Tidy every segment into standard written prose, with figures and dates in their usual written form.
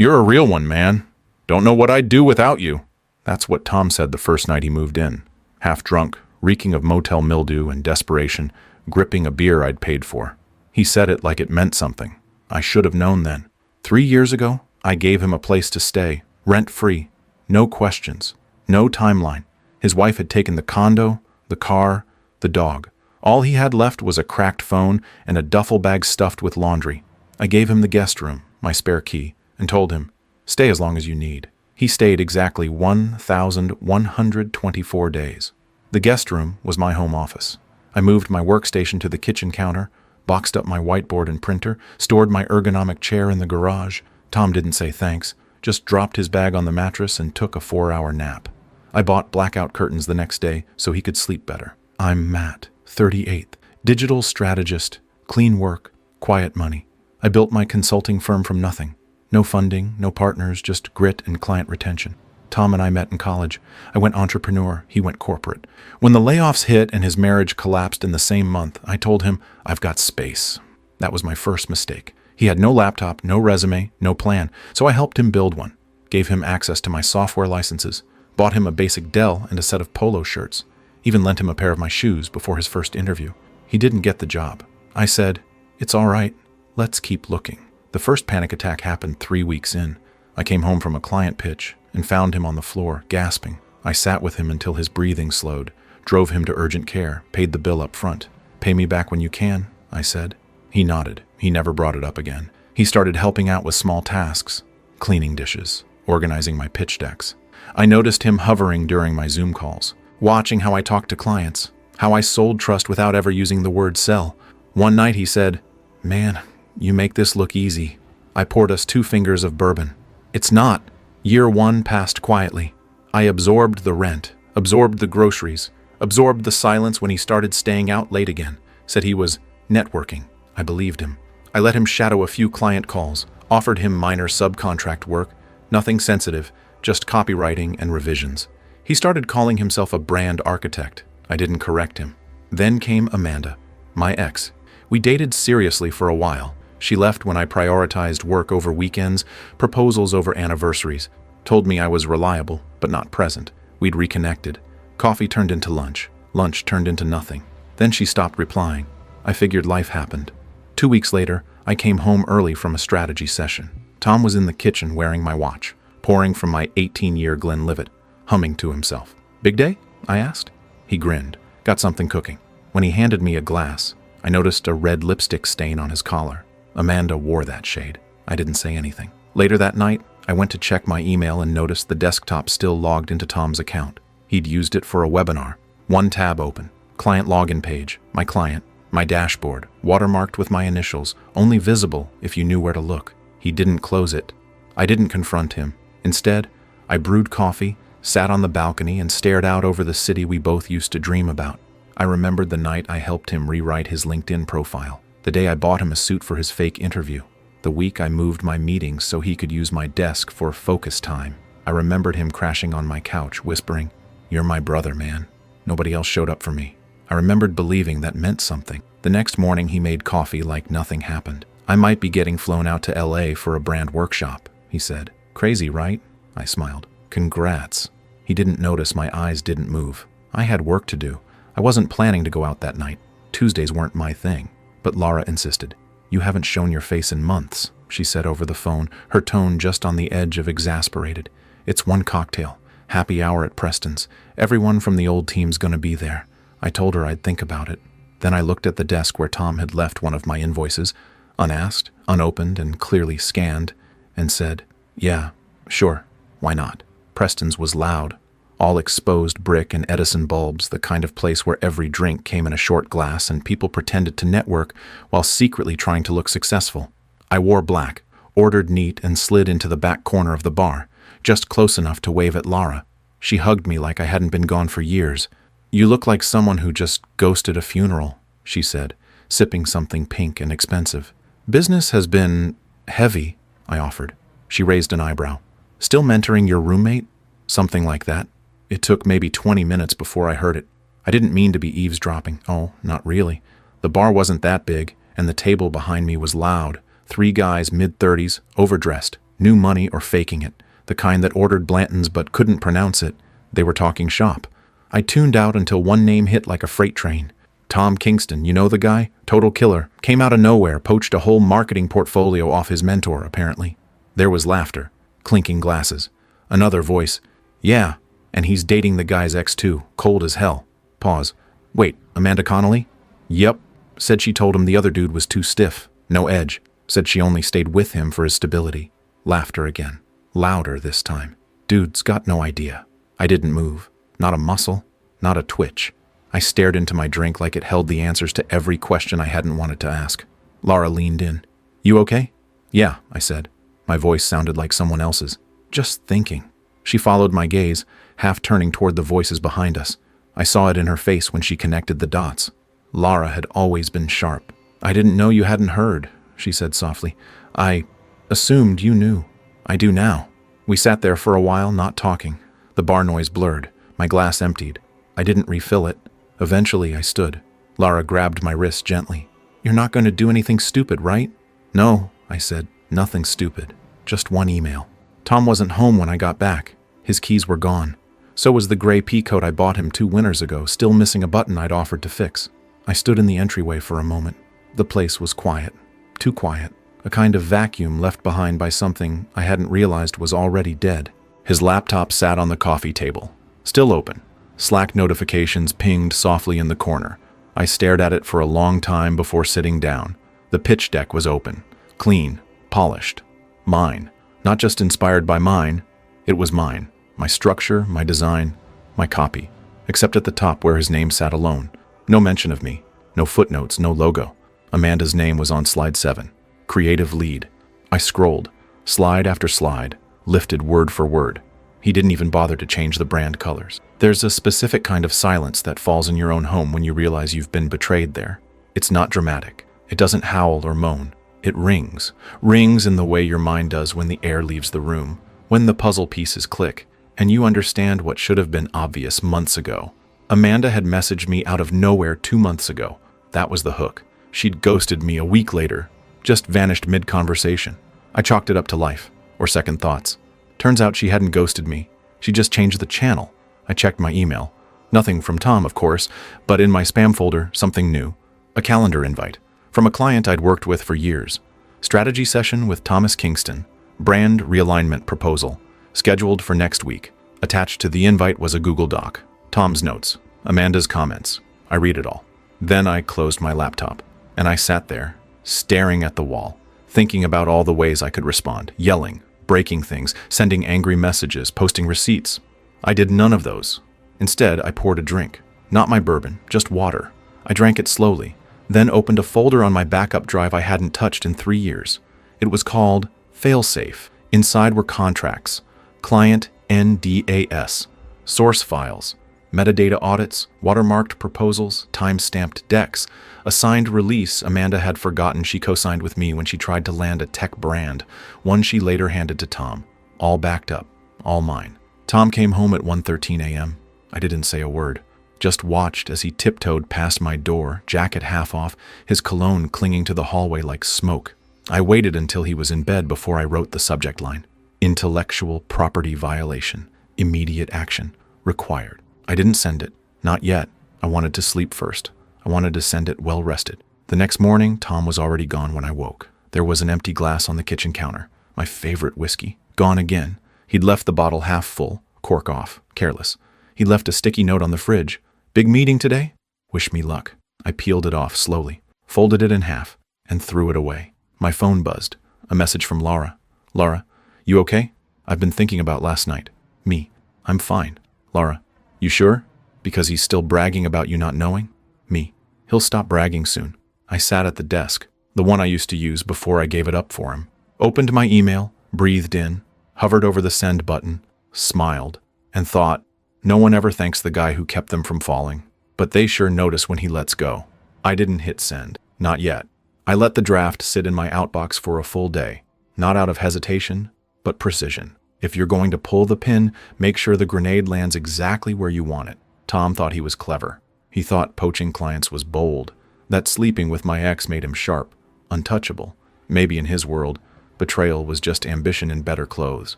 You're a real one, man. Don't know what I'd do without you. That's what Tom said the first night he moved in. Half drunk, reeking of motel mildew and desperation, gripping a beer I'd paid for. He said it like it meant something. I should have known then. 3 years ago, I gave him a place to stay, rent-free. No questions. No timeline. His wife had taken the condo, the car, the dog. All he had left was a cracked phone and a duffel bag stuffed with laundry. I gave him the guest room, my spare key, and told him, stay as long as you need. He stayed exactly 1,124 days. The guest room was my home office. I moved my workstation to the kitchen counter, boxed up my whiteboard and printer, stored my ergonomic chair in the garage. Tom didn't say thanks, just dropped his bag on the mattress and took a 4-hour nap. I bought blackout curtains the next day so he could sleep better. I'm Matt, 38th, digital strategist, clean work, quiet money. I built my consulting firm from nothing. No funding, no partners, just grit and client retention. Tom and I met in college. I went entrepreneur, he went corporate. When the layoffs hit and his marriage collapsed in the same month, I told him, I've got space. That was my first mistake. He had no laptop, no resume, no plan, so I helped him build one. Gave him access to my software licenses, bought him a basic Dell and a set of polo shirts, even lent him a pair of my shoes before his first interview. He didn't get the job. I said, it's all right, let's keep looking. The first panic attack happened 3 weeks in. I came home from a client pitch and found him on the floor, gasping. I sat with him until his breathing slowed, drove him to urgent care, paid the bill up front. Pay me back when you can, I said. He nodded. He never brought it up again. He started helping out with small tasks, cleaning dishes, organizing my pitch decks. I noticed him hovering during my Zoom calls, watching how I talked to clients, how I sold trust without ever using the word sell. One night he said, man, you make this look easy. I poured us 2 fingers of bourbon. It's not. Year 1 passed quietly. I absorbed the rent, absorbed the groceries, absorbed the silence when he started staying out late again, said he was networking. I believed him. I let him shadow a few client calls, offered him minor subcontract work, nothing sensitive, just copywriting and revisions. He started calling himself a brand architect. I didn't correct him. Then came Amanda, my ex. We dated seriously for a while. She left when I prioritized work over weekends, proposals over anniversaries, told me I was reliable, but not present. We'd reconnected. Coffee turned into lunch. Lunch turned into nothing. Then she stopped replying. I figured life happened. 2 weeks later, I came home early from a strategy session. Tom was in the kitchen wearing my watch, pouring from my 18-year Glenlivet, humming to himself. Big day? I asked. He grinned. Got something cooking. When he handed me a glass, I noticed a red lipstick stain on his collar. Amanda wore that shade. I didn't say anything. Later that night, I went to check my email and noticed the desktop still logged into Tom's account. He'd used it for a webinar. 1 tab open. Client login page. My client. My dashboard. Watermarked with my initials. Only visible if you knew where to look. He didn't close it. I didn't confront him. Instead, I brewed coffee, sat on the balcony, and stared out over the city we both used to dream about. I remembered the night I helped him rewrite his LinkedIn profile. The day I bought him a suit for his fake interview. The week I moved my meetings so he could use my desk for focus time. I remembered him crashing on my couch, whispering, "You're my brother, man." Nobody else showed up for me. I remembered believing that meant something. The next morning he made coffee like nothing happened. I might be getting flown out to LA for a brand workshop, he said. Crazy, right? I smiled. Congrats. He didn't notice my eyes didn't move. I had work to do. I wasn't planning to go out that night. Tuesdays weren't my thing. But Laura insisted. You haven't shown your face in months, she said over the phone, her tone just on the edge of exasperated. It's 1 cocktail. Happy hour at Preston's. Everyone from the old team's gonna be there. I told her I'd think about it. Then I looked at the desk where Tom had left one of my invoices, unasked, unopened, and clearly scanned, and said, yeah, sure, why not? Preston's was loud. All exposed brick and Edison bulbs, the kind of place where every drink came in a short glass and people pretended to network while secretly trying to look successful. I wore black, ordered neat, and slid into the back corner of the bar, just close enough to wave at Laura. She hugged me like I hadn't been gone for years. You look like someone who just ghosted a funeral, she said, sipping something pink and expensive. Business has been heavy, I offered. She raised an eyebrow. Still mentoring your roommate? Something like that. It took maybe 20 minutes before I heard it. I didn't mean to be eavesdropping. Oh, not really. The bar wasn't that big, and the table behind me was loud. 3 guys, mid-30s, overdressed, New money or faking it. The kind that ordered Blanton's but couldn't pronounce it. They were talking shop. I tuned out until one name hit like a freight train. Tom Kingston, you know the guy? Total killer. Came out of nowhere, poached a whole marketing portfolio off his mentor, apparently. There was laughter. Clinking glasses. Another voice. Yeah, and he's dating the guy's ex too. Cold as hell. Pause. Wait, Amanda Connolly? Yep. Said she told him the other dude was too stiff. No edge. Said she only stayed with him for his stability. Laughter again. Louder this time. Dude's got no idea. I didn't move. Not a muscle. Not a twitch. I stared into my drink like it held the answers to every question I hadn't wanted to ask. Laura leaned in. You okay? Yeah, I said. My voice sounded like someone else's. Just thinking. She followed my gaze, half turning toward the voices behind us. I saw it in her face when she connected the dots. Laura had always been sharp. I didn't know you hadn't heard, she said softly. I assumed you knew. I do now. We sat there for a while, not talking. The bar noise blurred. My glass emptied. I didn't refill it. Eventually, I stood. Laura grabbed my wrist gently. You're not going to do anything stupid, right? No, I said. Nothing stupid. Just one email. Tom wasn't home when I got back. His keys were gone. So was the gray pea coat I bought him 2 winters ago, still missing a button I'd offered to fix. I stood in the entryway for a moment. The place was quiet. Too quiet. A kind of vacuum left behind by something I hadn't realized was already dead. His laptop sat on the coffee table. Still open. Slack notifications pinged softly in the corner. I stared at it for a long time before sitting down. The pitch deck was open. Clean. Polished. Mine. Not just inspired by mine. It was mine. My structure, my design, my copy. Except at the top where his name sat alone. No mention of me. No footnotes, no logo. Amanda's name was on slide 7. Creative lead. I scrolled. Slide after slide. Lifted word for word. He didn't even bother to change the brand colors. There's a specific kind of silence that falls in your own home when you realize you've been betrayed there. It's not dramatic. It doesn't howl or moan. It rings. Rings in the way your mind does when the air leaves the room. When the puzzle pieces click, and you understand what should have been obvious months ago. Amanda had messaged me out of nowhere 2 months ago. That was the hook. She'd ghosted me a week later. Just vanished mid-conversation. I chalked it up to life. Or second thoughts. Turns out she hadn't ghosted me. She just changed the channel. I checked my email. Nothing from Tom, of course, but in my spam folder, something new. A calendar invite. From a client I'd worked with for years. Strategy session with Thomas Kingston. Brand realignment proposal. Scheduled for next week. Attached to the invite was a Google Doc. Tom's notes. Amanda's comments. I read it all. Then I closed my laptop. And I sat there, staring at the wall, thinking about all the ways I could respond. Yelling. Breaking things, sending angry messages, posting receipts. I did none of those. Instead, I poured a drink. Not my bourbon, just water. I drank it slowly, then opened a folder on my backup drive I hadn't touched in 3 years. It was called Failsafe. Inside were contracts, client NDAS, source files, metadata audits, watermarked proposals, time-stamped decks, a signed release Amanda had forgotten she co-signed with me when she tried to land a tech brand, one she later handed to Tom. All backed up, all mine. Tom came home at 1:13 a.m. I didn't say a word, just watched as he tiptoed past my door, jacket half off, his cologne clinging to the hallway like smoke. I waited until he was in bed before I wrote the subject line. Intellectual property violation. Immediate action. Required. I didn't send it. Not yet. I wanted to sleep first. I wanted to send it well rested. The next morning, Tom was already gone when I woke. There was an empty glass on the kitchen counter. My favorite whiskey. Gone again. He'd left the bottle half full, cork off, careless. He left a sticky note on the fridge. Big meeting today? Wish me luck. I peeled it off slowly, folded it in half, and threw it away. My phone buzzed. A message from Laura. Laura, you okay? I've been thinking about last night. Me. I'm fine. Laura, you sure? Because he's still bragging about you not knowing? Me. He'll stop bragging soon. I sat at the desk, the one I used to use before I gave it up for him. Opened my email, breathed in, hovered over the send button, smiled, and thought, no one ever thanks the guy who kept them from falling. But they sure notice when he lets go. I didn't hit send. Not yet. I let the draft sit in my outbox for a full day. Not out of hesitation, but precision. If you're going to pull the pin, make sure the grenade lands exactly where you want it. Tom thought he was clever. He thought poaching clients was bold. That sleeping with my ex made him sharp, untouchable. Maybe in his world, Betrayal was just ambition in better clothes.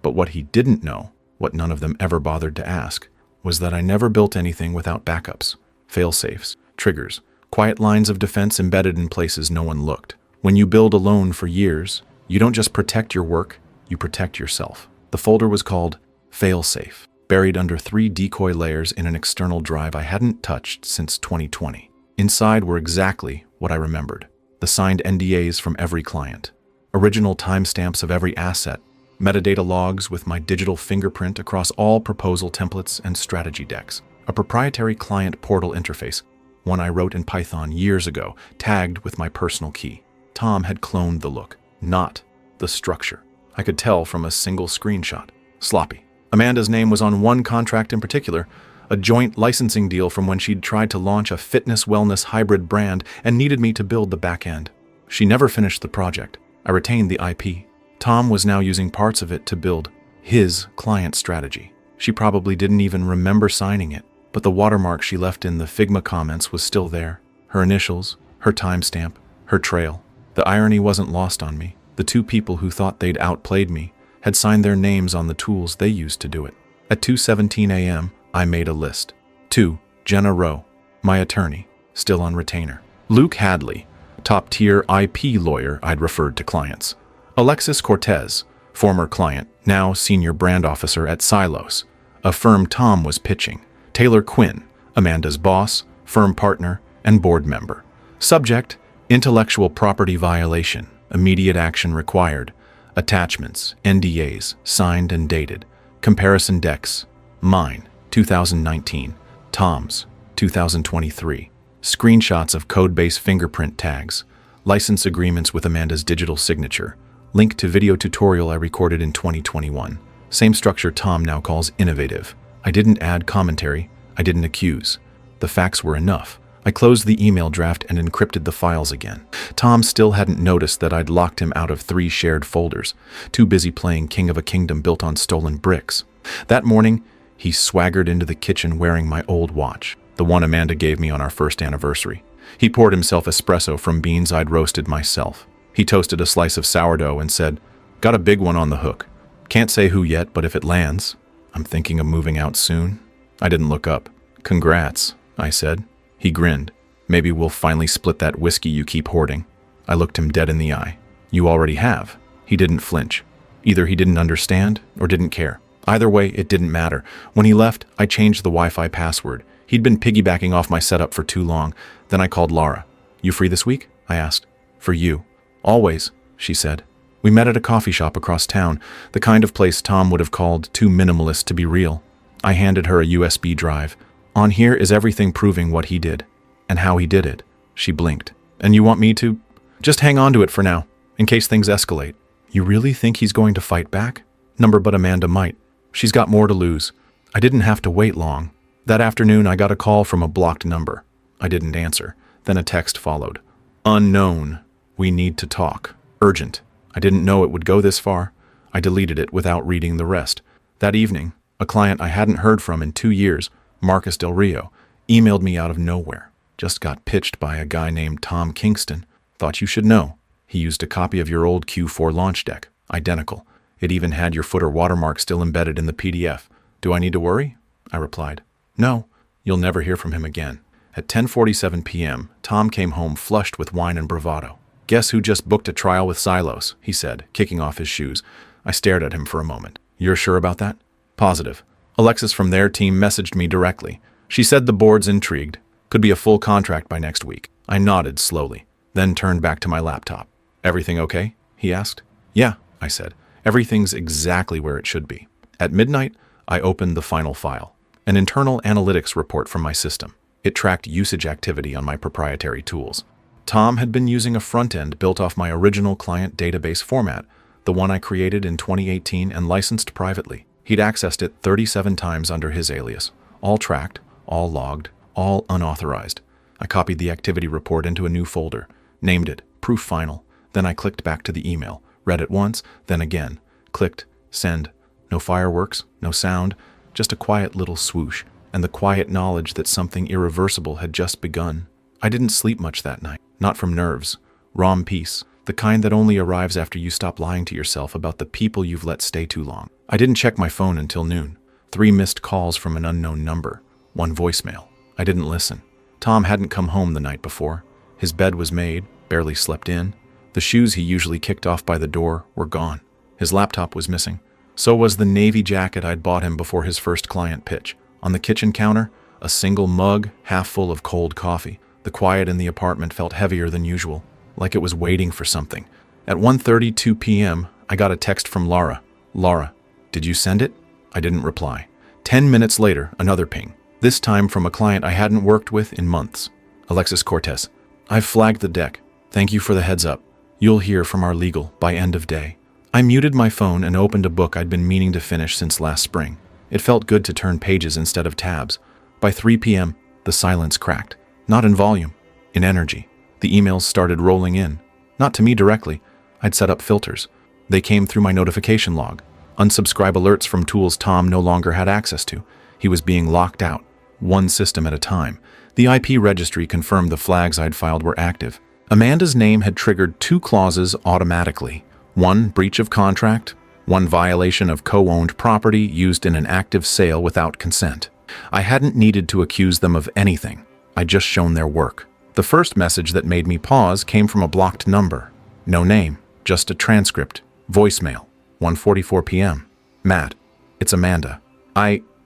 But what he didn't know, what none of them ever bothered to ask, was that I never built anything without backups, fail-safes, triggers, quiet lines of defense embedded in places no one looked. When you build alone for years, you don't just protect your work, you protect yourself. The folder was called Fail-Safe, buried under 3 decoy layers in an external drive I hadn't touched since 2020. Inside were exactly what I remembered: the signed NDAs from every client, original timestamps of every asset, metadata logs with my digital fingerprint across all proposal templates and strategy decks, a proprietary client portal interface, one I wrote in Python years ago, tagged with my personal key. Tom had cloned the look, not the structure. I could tell from a single screenshot. Sloppy. Amanda's name was on one contract in particular, a joint licensing deal from when she'd tried to launch a fitness-wellness hybrid brand and needed me to build the back end. She never finished the project. I retained the IP. Tom was now using parts of it to build his client strategy. She probably didn't even remember signing it, but the watermark she left in the Figma comments was still there. Her initials, her timestamp, her trail. The irony wasn't lost on me. The 2 people who thought they'd outplayed me had signed their names on the tools they used to do it. At 2:17 a.m., I made a list. 2. Jenna Rowe, my attorney, still on retainer. Luke Hadley, top-tier IP lawyer I'd referred to clients. Alexis Cortez, former client, now senior brand officer at Silos, a firm Tom was pitching. Taylor Quinn, Amanda's boss, firm partner, and board member. Subject: intellectual property violation, immediate action required. Attachments, NDAs, signed and dated. Comparison decks: mine, 2019. Tom's, 2023. Screenshots of code-based fingerprint tags. License agreements with Amanda's digital signature. Link to video tutorial I recorded in 2021. Same structure Tom now calls innovative. I didn't add commentary. I didn't accuse. The facts were enough. I closed the email draft and encrypted the files again. Tom still hadn't noticed that I'd locked him out of 3 shared folders, too busy playing King of a Kingdom built on stolen bricks. That morning, he swaggered into the kitchen wearing my old watch, the one Amanda gave me on our first anniversary. He poured himself espresso from beans I'd roasted myself. He toasted a slice of sourdough and said, "Got a big one on the hook. Can't say who yet, but if it lands, I'm thinking of moving out soon." I didn't look up. "Congrats," I said. He grinned. "Maybe we'll finally split that whiskey you keep hoarding." I looked him dead in the eye. "You already have." He didn't flinch. Either he didn't understand or didn't care. Either way, it didn't matter. When he left, I changed the Wi-Fi password. He'd been piggybacking off my setup for too long. Then I called Laura. "You free this week?" I asked. "For you." "Always," she said. We met at a coffee shop across town, the kind of place Tom would have called too minimalist to be real. I handed her a USB drive. "On here is everything proving what he did, and how he did it." She blinked. "And you want me to?" "Just hang on to it for now, in case things escalate." "You really think he's going to fight back?" But Amanda might. She's got more to lose." I didn't have to wait long. That afternoon, I got a call from a blocked number. I didn't answer. Then a text followed. "Unknown. We need to talk. Urgent." I didn't know it would go this far. I deleted it without reading the rest. That evening, a client I hadn't heard from in 2 years, Marcus Del Rio, emailed me out of nowhere. "Just got pitched by a guy named Tom Kingston. Thought you should know. He used a copy of your old Q4 launch deck. Identical. It even had your footer watermark still embedded in the PDF. Do I need to worry?" I replied. "No. You'll never hear from him again." At 10:47 p.m., Tom came home flushed with wine and bravado. "Guess who just booked a trial with Silos?" he said, kicking off his shoes. I stared at him for a moment. "You're sure about that?" "Positive. Alexis from their team messaged me directly. She said the board's intrigued. Could be a full contract by next week." I nodded slowly, then turned back to my laptop. "Everything okay?" he asked. "Yeah," I said. "Everything's exactly where it should be." At midnight, I opened the final file, an internal analytics report from my system. It tracked usage activity on my proprietary tools. Tom had been using a front-end built off my original client database format, the one I created in 2018 and licensed privately. He'd accessed it 37 times under his alias, all tracked, all logged, all unauthorized. I copied the activity report into a new folder, named it Proof Final. Then I clicked back to the email, read it once, then again, clicked Send. No fireworks, no sound, just a quiet little swoosh, and the quiet knowledge that something irreversible had just begun. I didn't sleep much that night, not from nerves. Rom peace, The kind that only arrives after you stop lying to yourself about the people you've let stay too long. I didn't check my phone until noon. 3 missed calls from an unknown number. 1 voicemail. I didn't listen. Tom hadn't come home the night before. His bed was made, barely slept in. The shoes he usually kicked off by the door were gone. His laptop was missing. So was the navy jacket I'd bought him before his first client pitch. On the kitchen counter, a single mug half full of cold coffee. The quiet in the apartment felt heavier than usual, like it was waiting for something. At 1:32 p.m., I got a text from Laura. Laura, did you send it? I didn't reply. 10 minutes later, another ping. This time from a client I hadn't worked with in months. Alexis Cortez. I've flagged the deck. Thank you for the heads up. You'll hear from our legal by end of day. I muted my phone and opened a book I'd been meaning to finish since last spring. It felt good to turn pages instead of tabs. By 3 p.m., the silence cracked. Not in volume, in energy. The emails started rolling in. Not to me directly. I'd set up filters. They came through my notification log. Unsubscribe alerts from tools Tom no longer had access to. He was being locked out, one system at a time. The IP registry confirmed the flags I'd filed were active. Amanda's name had triggered 2 clauses automatically. 1, breach of contract. 1, violation of co-owned property used in an active sale without consent. I hadn't needed to accuse them of anything. I'd just shown their work. The first message that made me pause came from a blocked number. No name, just a transcript. Voicemail. 1:44 p.m. Matt, it's Amanda.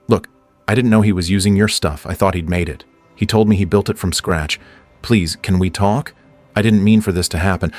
Look, I didn't know he was using your stuff. I thought he'd made it. He told me he built it from scratch. Please, can we talk? I didn't mean for this to happen.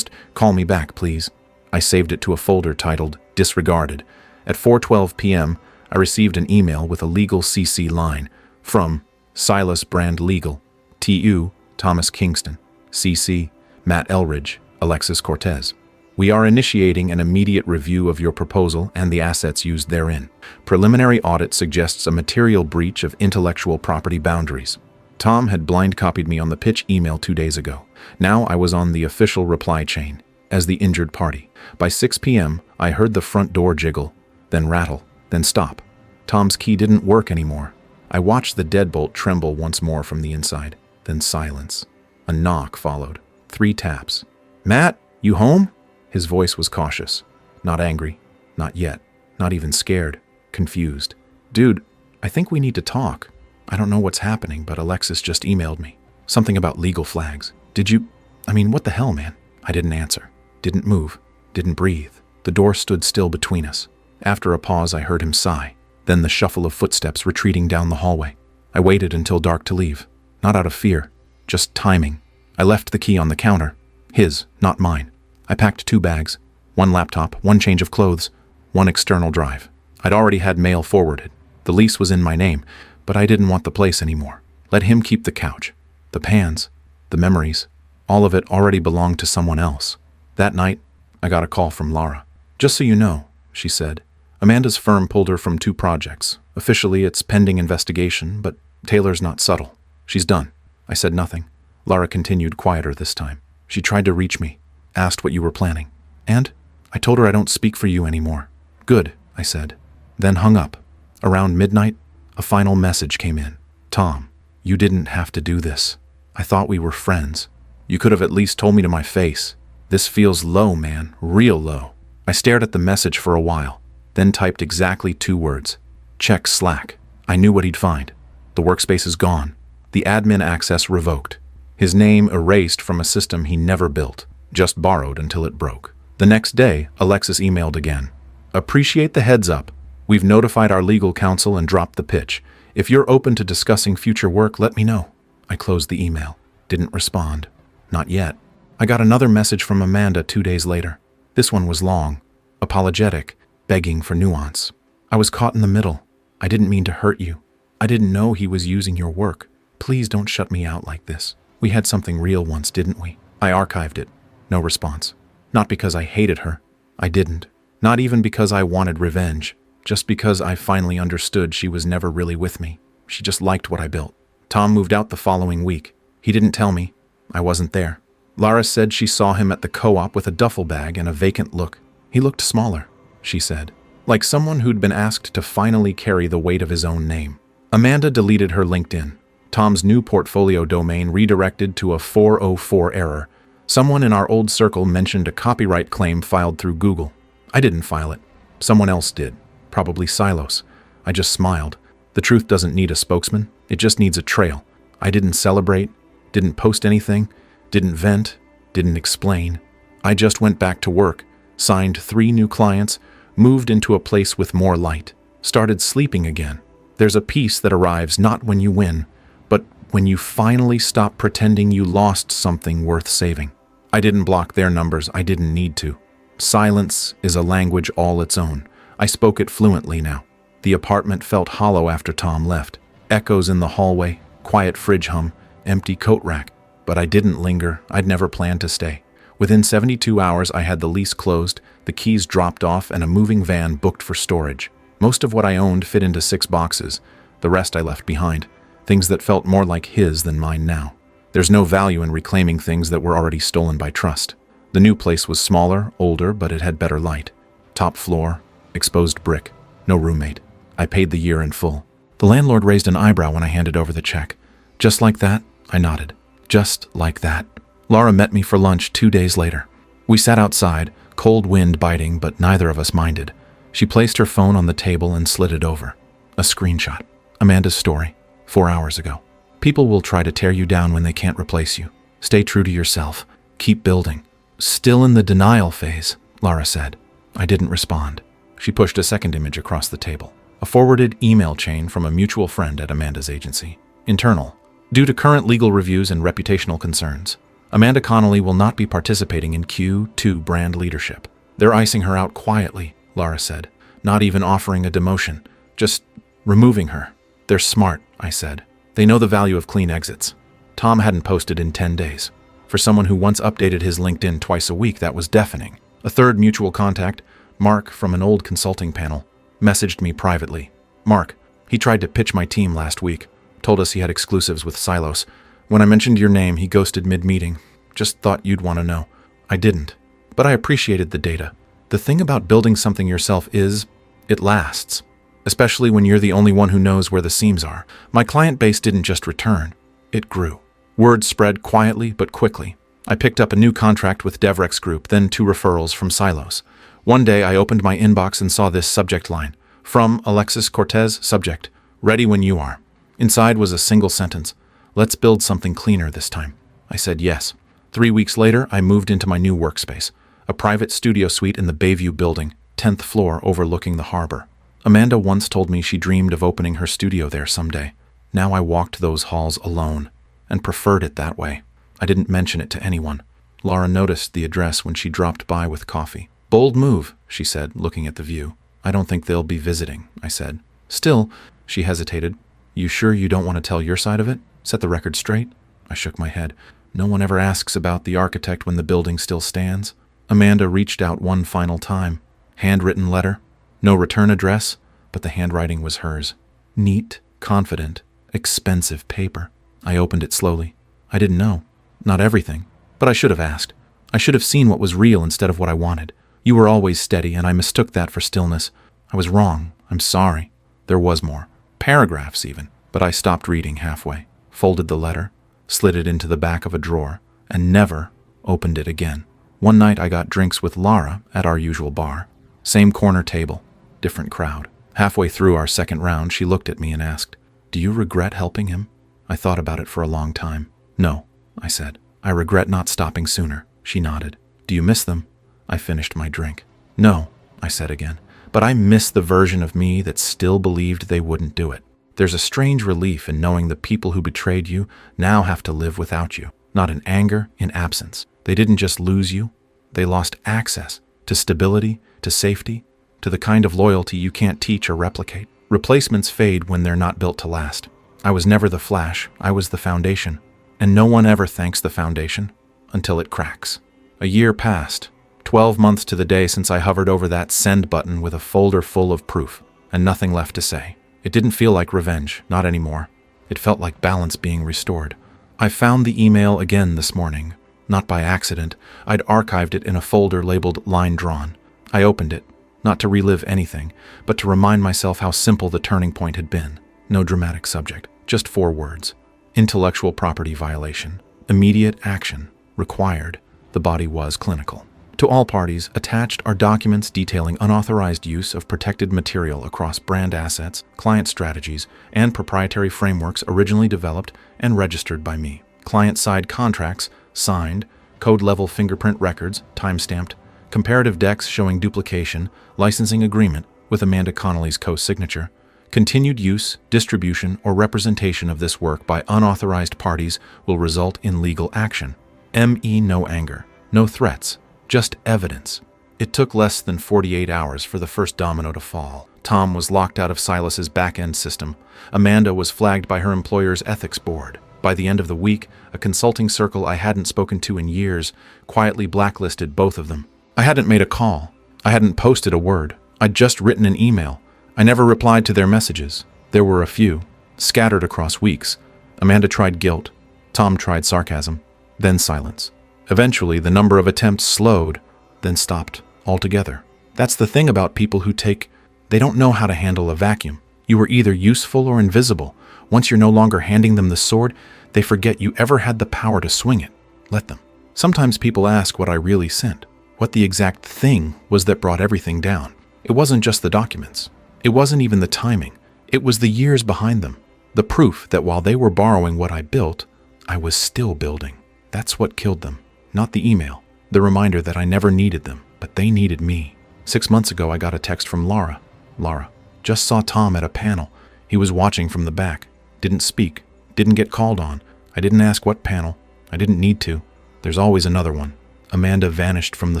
Call me back, please. I saved it to a folder titled Disregarded. At 4:12 p.m., I received an email with a legal CC line from Silas Brand Legal, TU, Thomas Kingston, CC, Matt Elridge, Alexis Cortez. We are initiating an immediate review of your proposal and the assets used therein. Preliminary audit suggests a material breach of intellectual property boundaries. Tom had blind copied me on the pitch email 2 days ago. Now I was on the official reply chain, as the injured party. By 6 p.m., I heard the front door jiggle, then rattle, then stop. Tom's key didn't work anymore. I watched the deadbolt tremble once more from the inside, then silence. A knock followed. 3 taps. Matt, you home? His voice was cautious. Not angry. Not yet. Not even scared. Confused. Dude, I think we need to talk. I don't know what's happening, but Alexis just emailed me. Something about legal flags. What the hell, man? I didn't answer. Didn't move. Didn't breathe. The door stood still between us. After a pause, I heard him sigh. Then the shuffle of footsteps retreating down the hallway. I waited until dark to leave. Not out of fear. Just timing. I left the key on the counter. His, not mine. I packed 2 bags. 1 laptop, 1 change of clothes, 1 external drive. I'd already had mail forwarded. The lease was in my name, but I didn't want the place anymore. Let him keep the couch. The pans. The memories. All of it already belonged to someone else. That night, I got a call from Laura. Just so you know, she said, Amanda's firm pulled her from 2 projects. Officially, it's pending investigation, but Taylor's not subtle. She's done. I said nothing. Laura continued quieter this time. She tried to reach me, asked what you were planning. And I told her I don't speak for you anymore. Good, I said. Then hung up. Around midnight, a final message came in. Tom, you didn't have to do this. I thought we were friends. You could have at least told me to my face. This feels low, man, real low. I stared at the message for a while, then typed exactly 2 words. Check Slack. I knew what he'd find. The workspace is gone. The admin access revoked. His name erased from a system he never built, just borrowed until it broke. The next day, Alexis emailed again. Appreciate the heads up. We've notified our legal counsel and dropped the pitch. If you're open to discussing future work, let me know. I closed the email. Didn't respond. Not yet. I got another message from Amanda 2 days later. This one was long, apologetic, begging for nuance. I was caught in the middle. I didn't mean to hurt you. I didn't know he was using your work. Please don't shut me out like this. We had something real once, didn't we? I archived it. No response. Not because I hated her. I didn't. Not even because I wanted revenge. Just because I finally understood she was never really with me. She just liked what I built. Tom moved out the following week. He didn't tell me. I wasn't there. Lara said she saw him at the co-op with a duffel bag and a vacant look. He looked smaller, she said, like someone who'd been asked to finally carry the weight of his own name. Amanda deleted her LinkedIn. Tom's new portfolio domain redirected to a 404 error. Someone in our old circle mentioned a copyright claim filed through Google. I didn't file it. Someone else did. Probably Silos. I just smiled. The truth doesn't need a spokesman. It just needs a trail. I didn't celebrate, didn't post anything, didn't vent, didn't explain. I just went back to work, signed 3 new clients, moved into a place with more light, started sleeping again. There's a peace that arrives not when you win, but when you finally stop pretending you lost something worth saving. I didn't block their numbers. I didn't need to. Silence is a language all its own. I spoke it fluently now. The apartment felt hollow after Tom left. Echoes in the hallway, quiet fridge hum, empty coat rack. But I didn't linger. I'd never planned to stay. Within 72 hours, I had the lease closed, the keys dropped off, and a moving van booked for storage. Most of what I owned fit into 6 boxes. The rest I left behind. Things that felt more like his than mine now. There's no value in reclaiming things that were already stolen by trust. The new place was smaller, older, but it had better light. Top floor, exposed brick, no roommate. I paid the year in full. The landlord raised an eyebrow when I handed over the check. Just like that, I nodded. Just like that. Laura met me for lunch 2 days later. We sat outside, cold wind biting, but neither of us minded. She placed her phone on the table and slid it over. A screenshot. Amanda's story, 4 hours ago. People will try to tear you down when they can't replace you. Stay true to yourself. Keep building. Still in the denial phase, Laura said. I didn't respond. She pushed a second image across the table. A forwarded email chain from a mutual friend at Amanda's agency. Internal. Due to current legal reviews and reputational concerns, Amanda Connolly will not be participating in Q2 brand leadership. They're icing her out quietly, Laura said. Not even offering a demotion. Just removing her. They're smart, I said. They know the value of clean exits. Tom hadn't posted in 10 days. For someone who once updated his LinkedIn twice a week, that was deafening. A third mutual contact, Mark from an old consulting panel, messaged me privately. Mark, he tried to pitch my team last week. Told us he had exclusives with Silos. When I mentioned your name, he ghosted mid-meeting. Just thought you'd want to know. I didn't. But I appreciated the data. The thing about building something yourself is, it lasts. Especially when you're the only one who knows where the seams are. My client base didn't just return. It grew. Word spread quietly but quickly. I picked up a new contract with Devrex Group, then 2 referrals from Silos. One day I opened my inbox and saw this subject line. From Alexis Cortez, subject. Ready when you are. Inside was a single sentence. Let's build something cleaner this time. I said yes. 3 weeks later, I moved into my new workspace. A private studio suite in the Bayview building, 10th floor overlooking the harbor. Amanda once told me she dreamed of opening her studio there someday. Now I walked those halls alone, and preferred it that way. I didn't mention it to anyone. Laura noticed the address when she dropped by with coffee. Bold move, she said, looking at the view. I don't think they'll be visiting, I said. Still, she hesitated. You sure you don't want to tell your side of it? Set the record straight? I shook my head. No one ever asks about the architect when the building still stands. Amanda reached out one final time. Handwritten letter. No return address, but the handwriting was hers. Neat, confident, expensive paper. I opened it slowly. I didn't know. Not everything. But I should have asked. I should have seen what was real instead of what I wanted. You were always steady, and I mistook that for stillness. I was wrong. I'm sorry. There was more. Paragraphs, even. But I stopped reading halfway, folded the letter, slid it into the back of a drawer, and never opened it again. One night I got drinks with Laura at our usual bar. Same corner table, different crowd. Halfway through our second round, she looked at me and asked, "Do you regret helping him?" I thought about it for a long time. "No," I said. "I regret not stopping sooner." She nodded. "Do you miss them?" I finished my drink. "No," I said again. "But I miss the version of me that still believed they wouldn't do it." There's a strange relief in knowing the people who betrayed you now have to live without you. Not in anger, in absence. They didn't just lose you. They lost access to stability, to safety, to the kind of loyalty you can't teach or replicate. Replacements fade when they're not built to last. I was never the flash. I was the foundation. And no one ever thanks the foundation until it cracks. A year passed. 12 months to the day since I hovered over that send button with a folder full of proof, and nothing left to say. It didn't feel like revenge, not anymore. It felt like balance being restored. I found the email again this morning. Not by accident. I'd archived it in a folder labeled Line Drawn. I opened it, not to relive anything, but to remind myself how simple the turning point had been. No dramatic subject, just 4 words. Intellectual property violation. Immediate action. Required. The body was clinical. To all parties, attached are documents detailing unauthorized use of protected material across brand assets, client strategies, and proprietary frameworks originally developed and registered by me. Client-side contracts, signed, code-level fingerprint records, time-stamped, comparative decks showing duplication, licensing agreement with Amanda Connolly's co-signature. Continued use, distribution, or representation of this work by unauthorized parties will result in legal action. No anger, no threats, just evidence. It took less than 48 hours for the first domino to fall. Tom was locked out of Silas's back-end system. Amanda was flagged by her employer's ethics board. By the end of the week, a consulting circle I hadn't spoken to in years quietly blacklisted both of them. I hadn't made a call. I hadn't posted a word. I'd just written an email. I never replied to their messages. There were a few, scattered across weeks. Amanda tried guilt. Tom tried sarcasm. Then silence. Eventually, the number of attempts slowed, then stopped altogether. That's the thing about people who they don't know how to handle a vacuum. You were either useful or invisible. Once you're no longer handing them the sword, they forget you ever had the power to swing it. Let them. Sometimes people ask what I really sent, what the exact thing was that brought everything down. It wasn't just the documents. It wasn't even the timing. It was the years behind them. The proof that while they were borrowing what I built, I was still building. That's what killed them. Not the email. The reminder that I never needed them, but they needed me. 6 months ago, I got a text from Laura. Laura. Just saw Tom at a panel. He was watching from the back. Didn't speak. Didn't get called on. I didn't ask what panel. I didn't need to. There's always another one. Amanda vanished from the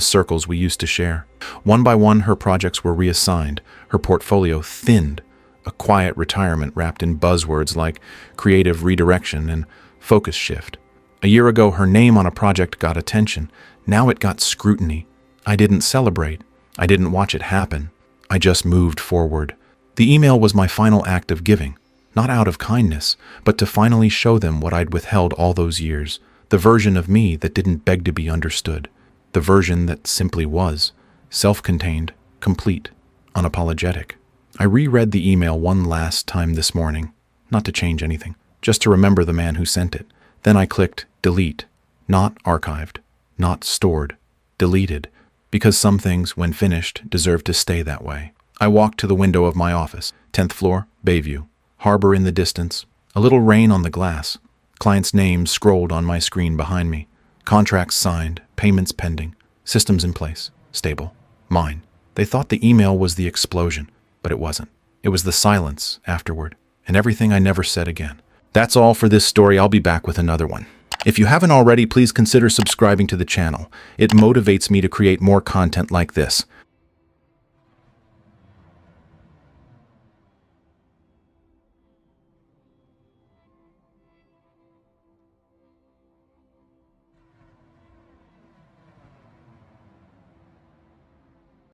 circles we used to share. One by one, her projects were reassigned. Her portfolio thinned. A quiet retirement wrapped in buzzwords like creative redirection and focus shift. A year ago, her name on a project got attention. Now it got scrutiny. I didn't celebrate. I didn't watch it happen. I just moved forward. The email was my final act of giving, not out of kindness, but to finally show them what I'd withheld all those years, the version of me that didn't beg to be understood, the version that simply was, self-contained, complete, unapologetic. I reread the email one last time this morning, not to change anything, just to remember the man who sent it. Then I clicked delete, not archived, not stored, deleted, because some things, when finished, deserve to stay that way. I walked to the window of my office, 10th floor, Bayview, harbor in the distance, a little rain on the glass, clients' names scrolled on my screen behind me, contracts signed, payments pending, systems in place, stable, mine. They thought the email was the explosion, but it wasn't. It was the silence afterward, and everything I never said again. That's all for this story. I'll be back with another one. If you haven't already, please consider subscribing to the channel. It motivates me to create more content like this.